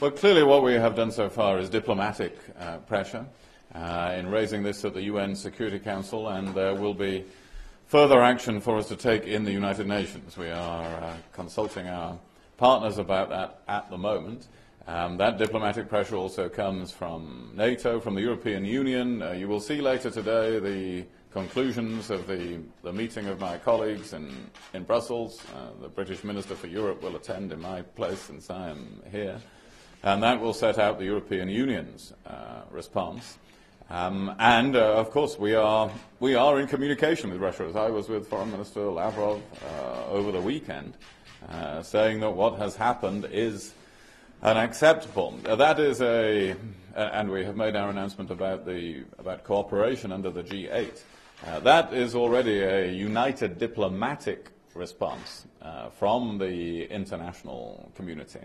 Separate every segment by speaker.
Speaker 1: Well, clearly what we have done so far is diplomatic pressure in raising this at the UN Security Council, and there will be further action for us to take in the United Nations. We are consulting our partners about that at the moment. That diplomatic pressure also comes from NATO, from the European Union. You will see later today the conclusions of the meeting of my colleagues in Brussels. The British Minister for Europe will attend in my place since I am here. And that will set out the European Union's response. Of course, we are in communication with Russia, as I was with Foreign Minister Lavrov over the weekend, saying that what has happened is unacceptable. That is and we have made our announcement about cooperation under the G8. That is already a united diplomatic response from the international community.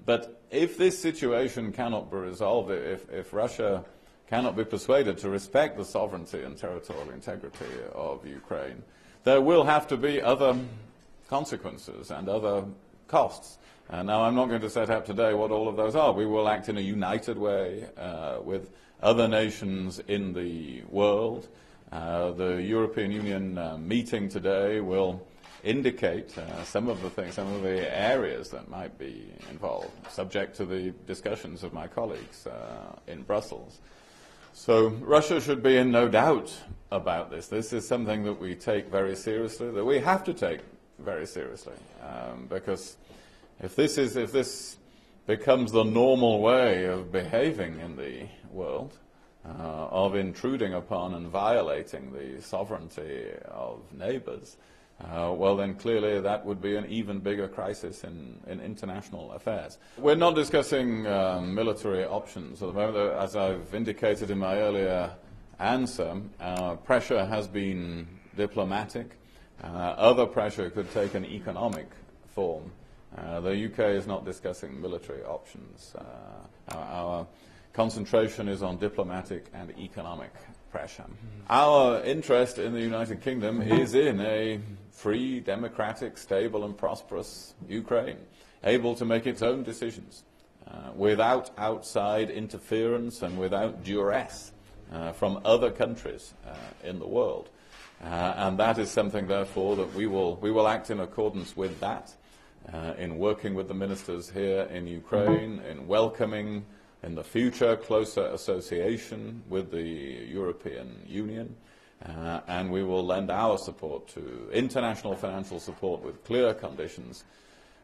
Speaker 1: But if this situation cannot be resolved, if Russia cannot be persuaded to respect the sovereignty and territorial integrity of Ukraine, there will have to be other consequences and other costs. Now, I'm not going to set out today what all of those are. We will act in a united way with other nations in the world. The European Union meeting today will indicate some of the areas that might be involved, subject to the discussions of my colleagues in Brussels. So Russia should be in no doubt about this. This is something that we take very seriously, that we have to take very seriously, because if this becomes the normal way of behaving in the world, of intruding upon and violating the sovereignty of neighbours, well, then clearly that would be an even bigger crisis in international affairs. We're not discussing military options at the moment. As I've indicated in my earlier answer, pressure has been diplomatic. Other pressure could take an economic form. The UK is not discussing military options. Our concentration is on diplomatic and economic pressure. Our interest in the United Kingdom is in a free, democratic, stable and prosperous Ukraine, able to make its own decisions without outside interference and without duress from other countries in the world. And that is something, therefore, that we will act in accordance with that, in working with the ministers here in Ukraine, in welcoming in the future closer association with the European Union, and we will lend our support to international financial support with clear conditions,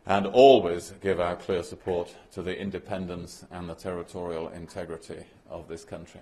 Speaker 1: and always give our clear support to the independence and the territorial integrity of this country.